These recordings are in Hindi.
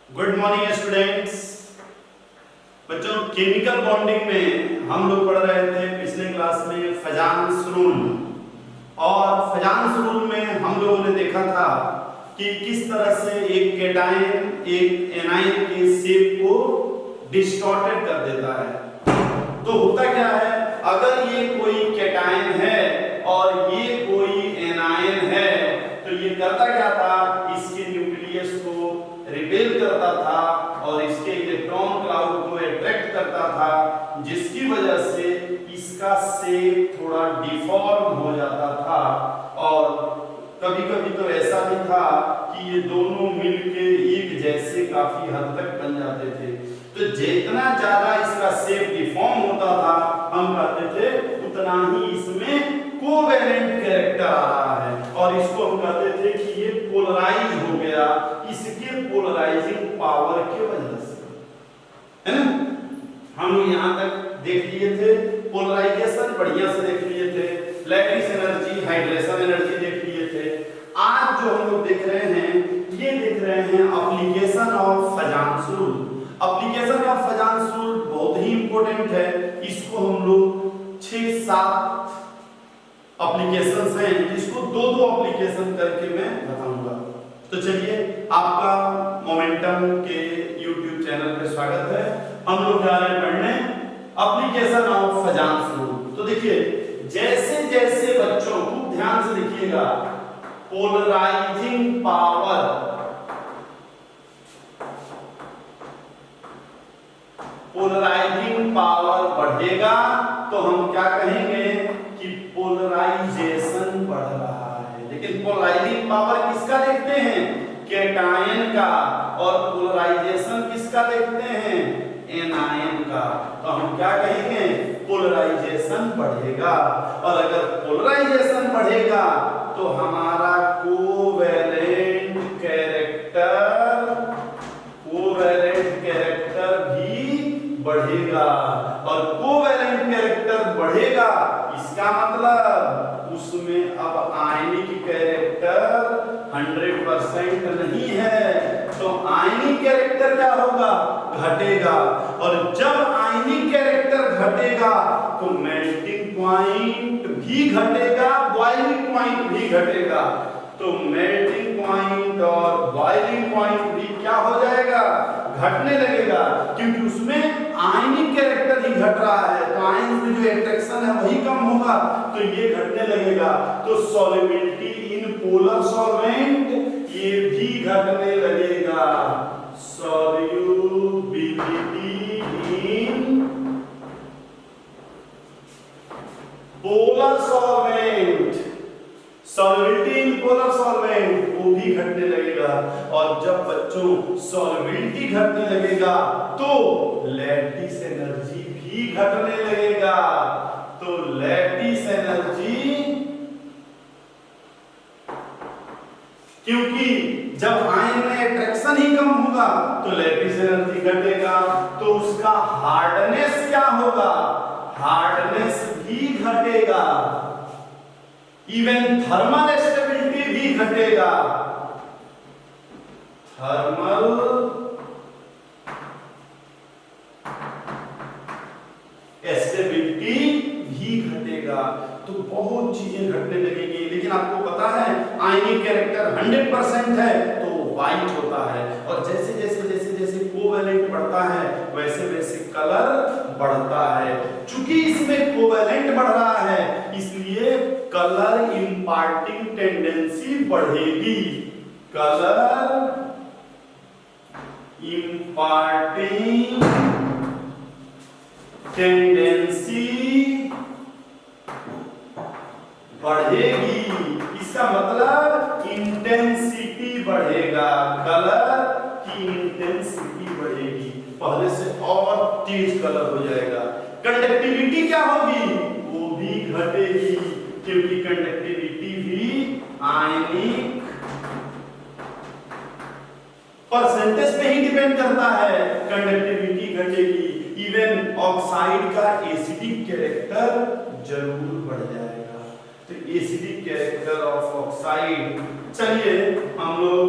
Good morning students. बच्चों, केमिकल बॉन्डिंग में हम लोग पढ़ रहे थे पिछले क्लास में फजान्स रूल, और फजान्स रूल में हम लोगों ने देखा था कि किस तरह से एक कैटायन एक एनायन के शेप को डिस्टॉर्टेड कर देता है। तो होता क्या है, अगर ये कोई कैटायन है और ये कोई एनायन है तो ये करता क्या था, इसके न्यूक्लियस को रिपेल करता था और इसके इलेक्ट्रॉन क्लाउड को अट्रैक्ट करता था, जिसकी वजह से इसका शेप थोड़ा डिफॉर्म हो जाता था। और कभी-कभी तो ऐसा भी था कि ये दोनों मिलके एक जैसे काफी हद तक बन जाते थे। तो जितना ज्यादा इसका शेप डिफॉर्म होता था, हम कहते थे उतना ही इसमें कोवेलेंट कैरेक्टर आ रहा है, और इसको हम कहते थे कि ये पोलराइज हो गया इसके पोलराइजिंग पावर की वजह से, है ना। हम यहाँ तक देख लिए थे पोलराइजेशन, बढ़िया से देख लिए थे, लैटिस एनर्जी, हाइड्रेशन एनर्जी देख लिए थे। आज जो हम लोग देख रहे हैं, ये देख रहे हैं application of फजान्स rule. Application of फजान्स rule बहुत ही इंपॉर्टेंट है। इसको हम लोग 6-7 एप्लीकेशंस हैं, जिसको 2-2 एप्लीकेशन करके मैं बताऊंगा। तो चलिए, आपका मोमेंटम के YouTube चैनल पे स्वागत है। हम लोग जा रहे हैं पढ़ने एप्लीकेशन ऑफ फजान्स रूल। तो देखिए, जैसे जैसे बच्चों खूब ध्यान से देखिएगा, पोलराइजिंग पावर बढ़ेगा तो हम क्या कहेंगे कि पोलराइजेशन बढ़ रहा है। लेकिन पोलराइजिंग पावर किसका देखते हैं, कैटायन का, और पोलराइजेशन किसका देखते हैं, एनायन का। तो हम क्या कहेंगे, पोलराइजेशन बढ़ेगा। और अगर पोलराइजेशन बढ़ेगा तो हमारा कोवेलेंट कैरेक्टर भी बढ़ेगा। और कोवेलेंट कैरेक्टर बढ़ेगा, इसका मतलब उसमें अब आयनिक कैरेक्टर 100% नहीं है, तो आयनिक कैरेक्टर क्या होगा, घटेगा। और जब आयनिक कैरेक्टर घटेगा तो मेल्टिंग पॉइंट भी घटेगा, बॉइलिंग पॉइंट भी घटेगा। तो मेल्टिंग पॉइंट और बॉइलिंग पॉइंट भी क्या हो जाएगा, घटने लगेगा, क्योंकि उसमें आयनिक कैरेक्टर ही घट रहा है। तो आयन में जो अट्रैक्शन है वही कम होगा, तो ये घटने लगेगा। तो सॉल्युबिलिटी इन पोलर सॉल्वेंट ये भी घटने लगेगा। Solubility in polar solvent, solubility in polar solvent वो भी घटने लगेगा। और जब बच्चों सॉल्युबिलिटी घटने लगेगा तो लैटिस एनर्जी भी घटने लगेगा। तो लैटिस एनर्जी, क्योंकि जब आयन में अट्रैक्शन ही कम होगा तो लैटिस एनर्जी घटेगा, तो उसका हार्डनेस क्या होगा, हार्डनेस भी घटेगा, इवन थर्मल स्टेबिलिटी भी घटेगा। थर्मल स्टेबिलिटी भी घटेगा। तो बहुत चीजें घटने लगेंगी। लेकिन आपको पता है आयनिक कैरेक्टर 100% है तो व्हाइट होता है, और जैसे जैसे कोवेलेंट बढ़ता है वैसे वैसे कलर बढ़ता है। चूंकि इसमें कोवेलेंट बढ़ रहा है इसलिए कलर इंपार्टिंग टेंडेंसी बढ़ेगी। कलर इंपार्टिंग टेंडेंसी बढ़ेगी। इसका मतलब इंटेंसिटी बढ़ेगा, कलर की इंटेंसिटी बढ़ेगी, पहले से और तेज कलर हो जाएगा। कंडक्टिविटी क्या होगी, वो भी घटेगी, क्योंकि कंडक्टिविटी भी आयनिक परसेंटेज पे ही डिपेंड करता है। कंडक्टिविटी घटेगी, इवन ऑक्साइड का एसिडिक कैरेक्टर जरूर बढ़ जाएगा। तो एसिडिक कैरेक्टर ऑफ ऑक्साइड, चलिए हम लोग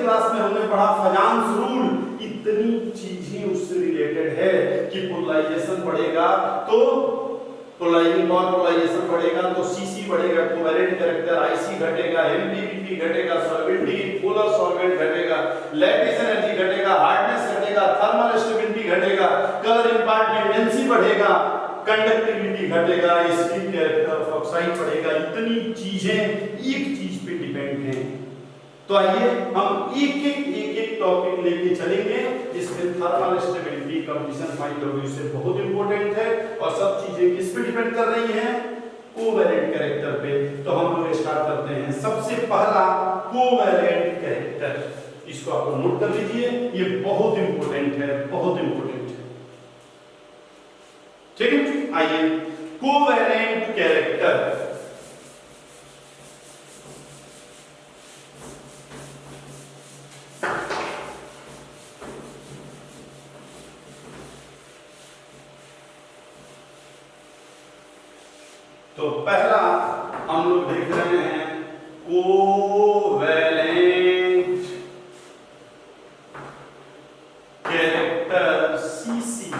क्लास में हमने पढ़ा फजान्स रूल, इतनी चीजें उससे रिलेटेड है कि पोलराइजेशन बढ़ेगा तो पोलराइजिंग पावर, पोलराइजेशन बढ़ेगा तो सीसी बढ़ेगा, कोवेलेंट कैरेक्टर आईसी घटेगा, एमपीपीटी घटेगा, सॉल्वेंटी पोलर सॉल्वेंट घटेगा, लैटिस एनर्जी घटेगा, हार्डनेस घटेगा, थर्मल स्टेबिलिटी घटेगा, कलर इंपार्ट टेंडेंसी बढ़ेगा, कंडक्टिविटी घटेगा, स्किन कैरेक्टर ऑफ ऑक्साइड बढ़ेगा। इतनी चीजें एक चीज पे डिपेंड हैं। तो आइए हम एक टॉपिक लेके चलेंगे जिसमें thermal stability condition point of view से बहुत इंपॉर्टेंट है और सब चीजें किस पे डिपेंड कर रही हैं, कोवेलेंट कैरेक्टर पे। तो हम लोग स्टार्ट करते हैं। सबसे पहला कोवेलेंट कैरेक्टर, इसको आप नोट कर लीजिए, ये बहुत इंपॉर्टेंट है, बहुत इंपॉर्टेंट है। ठीक है, आइए कोवेलेंट कैरेक्टर। तो पहला हम लोग देख रहे हैं कोवेलेंट कैरेक्टर सीसी।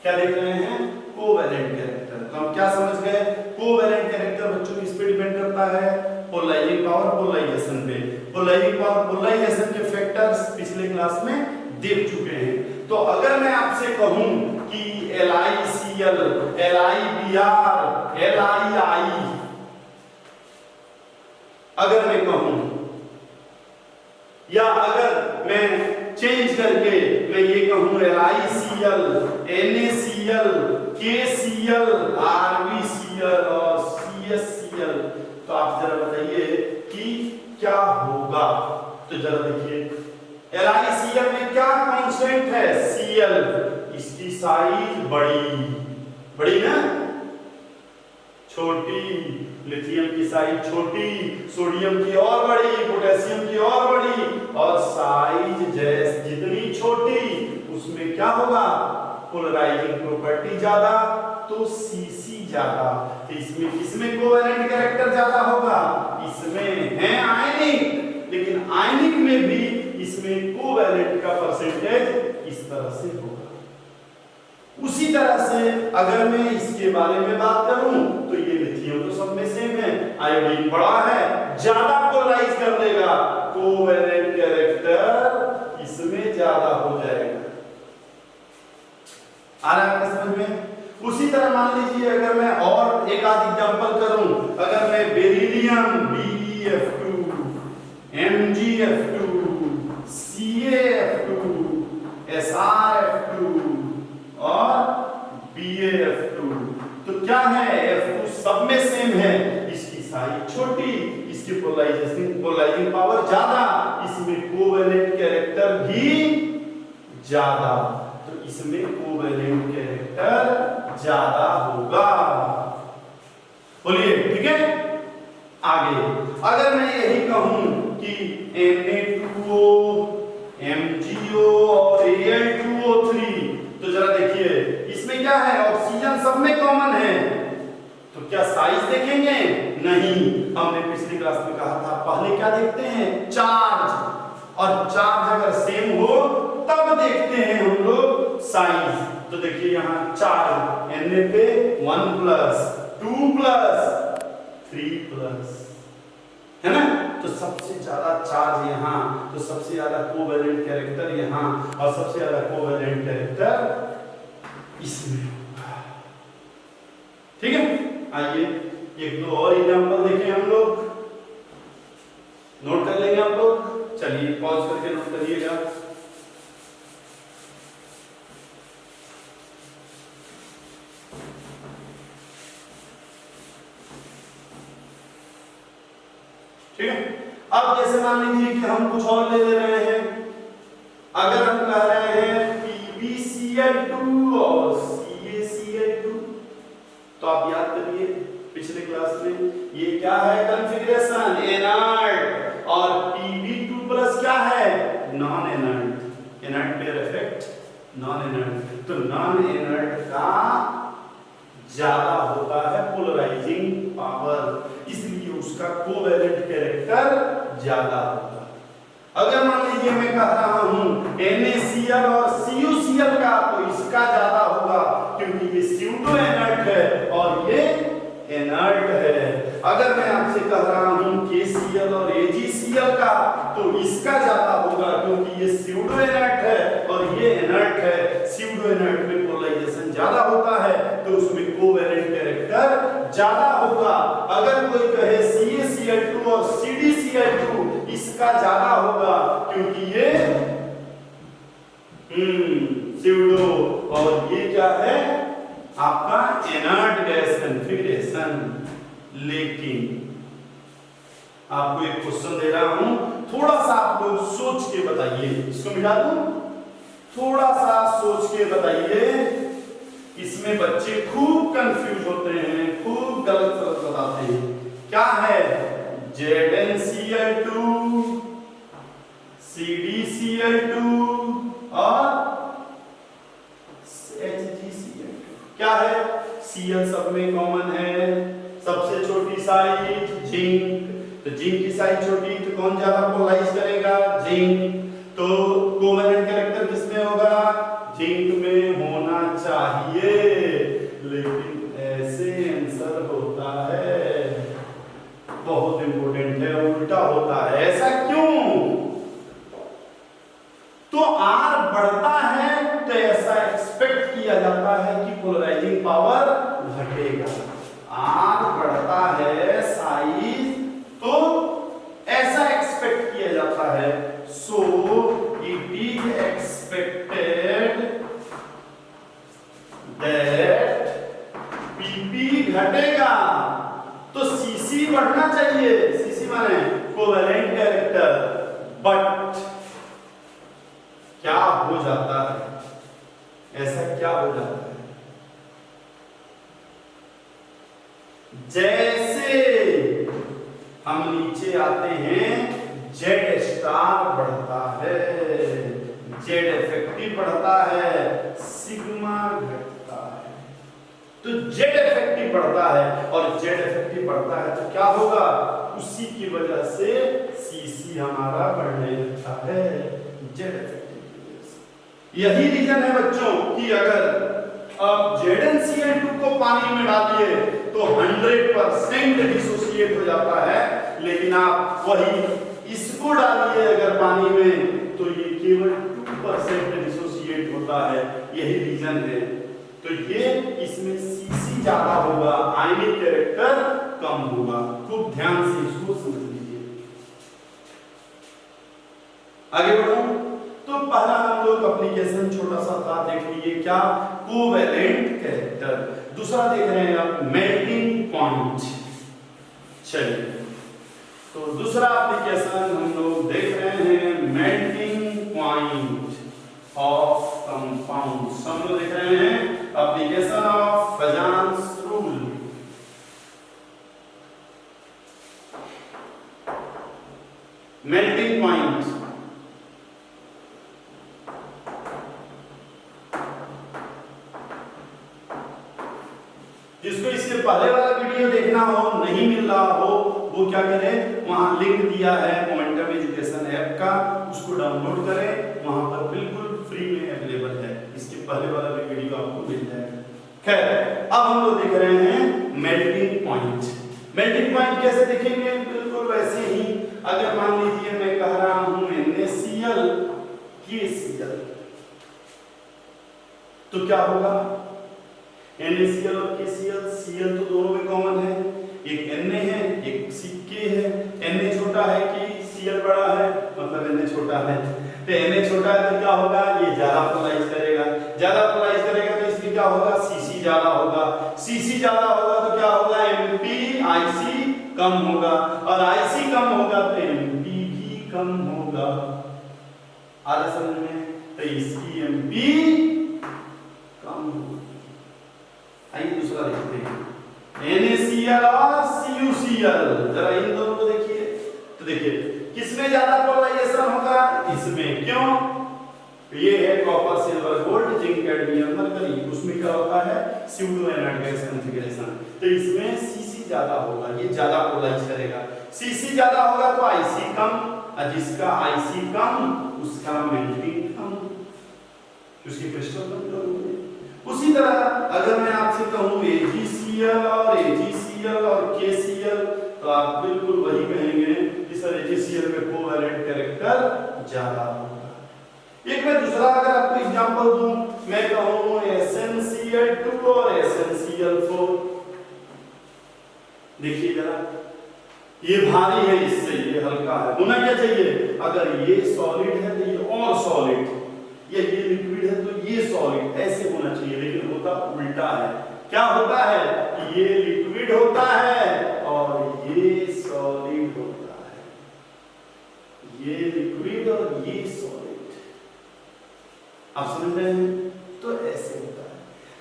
क्या देख रहे हैं, कोवेलेंट कैरेक्टर। तो हम क्या समझ गए, कोवेलेंट कैरेक्टर बच्चों किस पे डिपेंड करता है, पोलराइजिंग पावर, पोलराइजेशन पे। पोलराइजिंग पावर, पोलराइजेशन के फैक्टर्स पिछले क्लास में देख चुके हैं। तो अगर मैं आपसे कहूं कि LiCl, LiBr, LiI, अगर मैं कहूं, या अगर मैं चेंज करके मैं ये कहूं LiCl, NaCl, KCl, RbCl और CsCl, तो आप जरा बताइए कि क्या होगा। तो जरा देखिए, LiCl में क्या कांस्टेंट है, Cl, इसकी साइज बड़ी ना, छोटी, लिथियम की साइज छोटी, सोडियम की और बड़ी, पोटेशियम की और बड़ी, और साइज जैसे जितनी छोटी उसमें क्या होगा, पोलराइजिंग प्रॉपर्टी ज्यादा, तो सीसी ज्यादा। तो इसमें किसमें कोवेलेंट कैरेक्टर ज्यादा होगा, इसमें है आयनिक, लेकिन आयनिक में भी इसमें कोवेलेंट का परसेंटेज इस तरह से होगा। उसी तरह से अगर मैं इसके बारे में बात करूं तो ये लिथियम तो सब में सेम है, आयोडीन बड़ा है, ज्यादा पोलराइज कर देगा, कोवेलेंट कैरेक्टर इसमें ज्यादा हो जाएगा। आ रहा है समझ में। उसी तरह मान लीजिए अगर मैं और एक आध एग्जांपल करूं, अगर मैं beryllium BeF2, MgF2, CaF2, SrF2 और BaF2, तो क्या है, F2 सब में सेम है, इसकी साइज छोटी, इसकी पोलराइजिंग पावर ज्यादा, इसमें कोवेलेंट कैरेक्टर भी ज्यादा, तो इसमें कोवेलेंट कैरेक्टर ज्यादा होगा। बोलिए, ठीक है। आगे अगर मैं यही कहूं कि Na2O, MgO और Al2O3, तो जरा देखिए इसमें क्या है, ऑक्सीजन सब में कॉमन है, तो क्या साइज देखेंगे, नहीं, हमने पिछली क्लास में कहा था पहले क्या देखते हैं, चार्ज, और चार्ज अगर सेम हो तब देखते हैं हम लोग साइज। तो देखिए यहाँ चार्ज Na पे 1+, 2+, 3+, है ना, तो सबसे ज्यादा चार्ज यहाँ, तो सबसे ज्यादा कोवेलेंट कैरेक्टर यहाँ, और सबसे ज्यादा कोवेलेंट कैरेक्टर इसमें होगा। ठीक है, आइए एक दो और एग्जांपल देखें हम लोग, नोट कर लेंगे आप लोग। चलिए पॉज करके नोट करिएगा। ठीक है, अब जैसे मान लीजिए कि हम कुछ और ले रहे हैं, अगर हम कह रहे हैं PbCl2 और CaCl2, तो आप याद करिए पिछले क्लास में ये क्या है, कॉन्फ़िगरेशन इनर्ट, और Pb2+ क्या है, non inert. Inert pair effect, non inert, तो नॉन इनर्ट का ज्यादा होता है पोलराइजिंग पावर, इसलिए उसका कोवेलेंट कैरेक्टर ज्यादा होता है। लीजिए मैं कह रहा हूं NaCl और CuCl का, तो इसका ज्यादा होगा क्योंकि ये स्यूडो इनर्ट है और ये इनर्ट है। अगर मैं आपसे कह रहा हूं KCl और AgCl का, तो इसका ज्यादा होगा क्योंकि ये स्यूडो इनर्ट है और ये इनर्ट है। स्यूडो इनर्ट में पोलराइजेशन ज्यादा होता है तो उसमें कोवैलेंट कैरेक्टर ज्यादा होगा। अगर कोई कहे CaCl2 और CdCl2, इसका ज्यादा होगा क्योंकि ये स्यूडो और ये क्या है आपका इनर्ट गैस कॉन्फ़िगरेशन। लेकिन आपको एक क्वेश्चन दे रहा हूं, थोड़ा सा आप लोग सोच के बताइए। इसको मिटा दूं, थोड़ा सा सोच के बताइए। इसमें बच्चे खूब कंफ्यूज होते हैं, खूब गलत गलत बताते हैं। क्या है ZnCl2, CdCl2 और HgCl2। क्या है? Cl सब में कॉमन है, सबसे छोटी साइज जिंक, तो जिंक की साइज छोटी तो कौन ज्यादा पोलराइज करेगा? जिंक। तो कोवैलेंट कैरेक्टर किसमें होगा? जिंक में होना चाहिए, लेकिन ऐसे आंसर होता है, बहुत इंपॉर्टेंट है, उल्टा होता है। ऐसा क्यों? तो R बढ़ता है तो ऐसा एक्सपेक्ट किया जाता है कि पोलराइजिंग पावर घटेगा। R बढ़ता है साइज तो ऐसा एक्सपेक्ट किया जाता है। So it is expected that PP घटेगा तो CC बढ़ना चाहिए। CC माने कोवैलेंट कैरेक्टर। बट क्या हो जाता है? ऐसा क्या हो जाता है? जैसे हम नीचे आते हैं Z स्टार बढ़ता है, Z इफेक्टिव बढ़ता है, सिग्मा घटता है। तो Z इफेक्टिव बढ़ता है और Z इफेक्टिव बढ़ता है तो क्या होगा? उसी की वजह से CC हमारा बढ़ने लगता है, Z इफेक्टिव की वजह से। यही रीजन है बच्चों कि अगर आप ZnCl2 को पानी में डालिए तो 100% डिसोसिएट हो जाता है, लेकिन आप वही इसको डालिए अगर पानी में तो ये केवल 2% डिसोसिएट होता है। यही रीजन है। तो ये इसमें CC ज्यादा होगा, आयनिक कैरेक्टर कम होगा। खूब ध्यान से इसको समझ लीजिए। आगे बढ़ो। तो पहला हम लोग एप्लीकेशन छोटा सा था, देख लीजिए क्या? Covalent character. दूसरा देख रहे हैं आप मेल्टिंग पॉइंट। चलिए, तो दूसरा एप्लीकेशन हम लोग देख रहे हैं मेल्टिंग पॉइंट ऑफ कंपाउंड्स। हम लोग देख रहे हैं application of फजान्स rule. Melting point जिसको इससे पहले वाला वीडियो देखना हो, नहीं मिल रहा हो, वो क्या करें, वहां लिंक दिया है मोमेंटम एजुकेशन ऐप का, उसको डाउनलोड करें, वहां पर बिल्कुल फ्री में अवेलेबल है। इसके पहले वाला भी वीडियो आपको मिल जाएगा। खैर, अब हम लोग देख रहे हैं मेल्टिंग पॉइंट। मेल्टिंग पॉइंट कैसे देखेंगे? बिल्कुल वैसे ही। अगर मान लीजिए मैं कह रहा हूं NaCl KCl, तो क्या होगा? NaCl और KCl, Cl तो दोनों में कॉमन है, एक Na है एक K है। Na छोटा है कि Cl बड़ा है, मतलब Na छोटा है। तो Na छोटा है तो क्या होगा? ये ज्यादा पोलराइज करेगा, ज्यादा पोलराइज करेगा तो इसमें क्या होगा? CC ज्यादा होगा, CC ज्यादा होगा तो क्या होगा? MP IC कम होगा, और IC कम होगा तो MP भी कम होगा। आ रहा समझ में? तो इसकी MP कम होगा। आइए दूसरा देखते हैं NaCl और CuCl। जरा इन दोनों को देखिए, तो देखिए किसमें ज्यादा पोलराइजेशन होगा? इसमें। क्यों? ये है copper silver gold zinc cadmium mercury, उसमें क्या होता है? Pseudo inert gas configuration. तो इसमें CC ज्यादा होगा, ये ज्यादा पोलराइज करेगा। CC ज्यादा होगा तो IC कम, और जिसका आईसी कम उसका मेल्टिंग कम, उसकी क्रिस्टल कमजोर होगी। उसी तरह अगर मैं आपसे कहूं AgCl और AgCl और KCl तो आप बिल्कुल वही कहेंगे कि सर AgCl में कोवैलेंट कैरेक्टर ज्यादा होगा। एक मैं दूसरा अगर आपको एग्जांपल दूं, मैं कहूं SnCl2 और SnCl4, देखिए जरा ये भारी है, इससे ये हल्का है, होना क्या चाहिए? अगर ये सॉलिड है तो ये और सॉलिड, ये लिक्विड है तो ये सॉलिड, ऐसे होना चाहिए, लेकिन होता उल्टा है। क्या होता है? ये लिक्विड होता है और ये सॉलिड होता है, ये लिक्विड और ये सॉलिड। आप समझ रहे हैं? तो ऐसे होता है।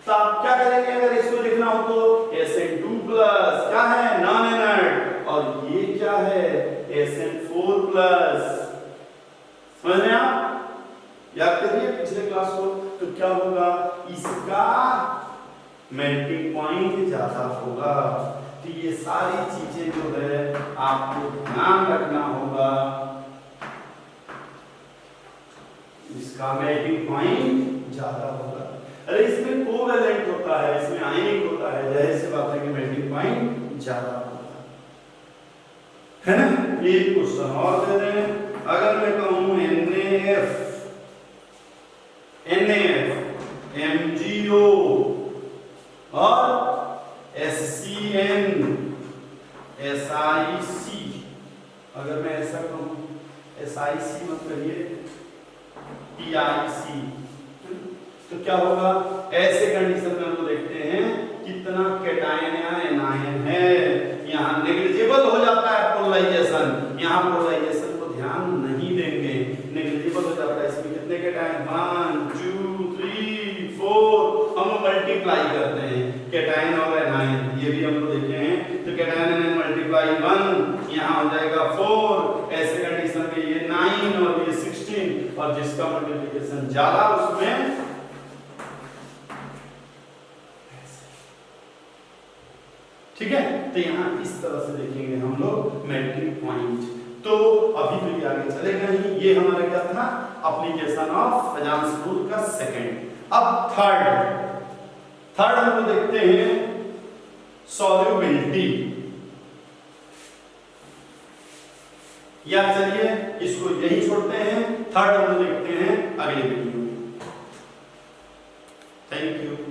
तो आप क्या करेंगे अगर इसको लिखना हो तो Sn2+ क्या है? नॉन इनर्ट, और ये क्या है? Sn4+। समझ रहे हैं आप? याद करिए पिछले क्लास को। तो क्या होगा? इसका मेल्टिंग पॉइंट ज्यादा होगा। तो ये सारी चीजें जो है आपको ध्यान रखना होगा, इसका मेल्टिंग पॉइंट ज्यादा होगा। अरे इसमें कोवैलेंट होता है, इसमें आयनिक होता है, जाहिर सी बात है कि मेल्टिंग पॉइंट ज्यादा होगा, है ना? ये क्वेश्चन और दे दें, अगर मैं कहूं NaF, MgO और SCN, SiC, अगर मैं ऐसा कहूं, SiC मत करिए, TiC, तो क्या होगा? ऐसे कंडीशन में हम लोग देखते हैं कितना कैटायन या एनायन है, यहाँ नेग्लिजिबल हो जाता है पोलराइजेशन, यहाँ पोलराइजेशन को ध्यान नहीं देंगे, नेग्लिजिबल हो जाता है। इसमें कितने कैटायन? 1 2 3 4, हम मल्टीप्लाई करते हैं कैटायन और एनायन, ये भी हम लोग देखे हैं। तो कैटायन एनायन मल्टीप्लाई 1, यहाँ हो जाएगा 4, ऐसे कंडीशन में ये 9 और ये 16, और जिसका मल्टीप्लिकेशन ज्यादा उसमें ठीक है। तो यहाँ इस तरह से देखेंगे हम लोग मेल्टिंग पॉइंट। तो अभी तो ये आगे चलेगा ही, ये हमारा क्या था? एप्लीकेशन ऑफ फजांस रूल का सेकंड। अब थर्ड हम लोग देखते हैं सॉल्युबिलिटी, या चलिए इसको यही छोड़ते हैं, थर्ड हम लोग देखते हैं अगले वीडियो में। Thank you.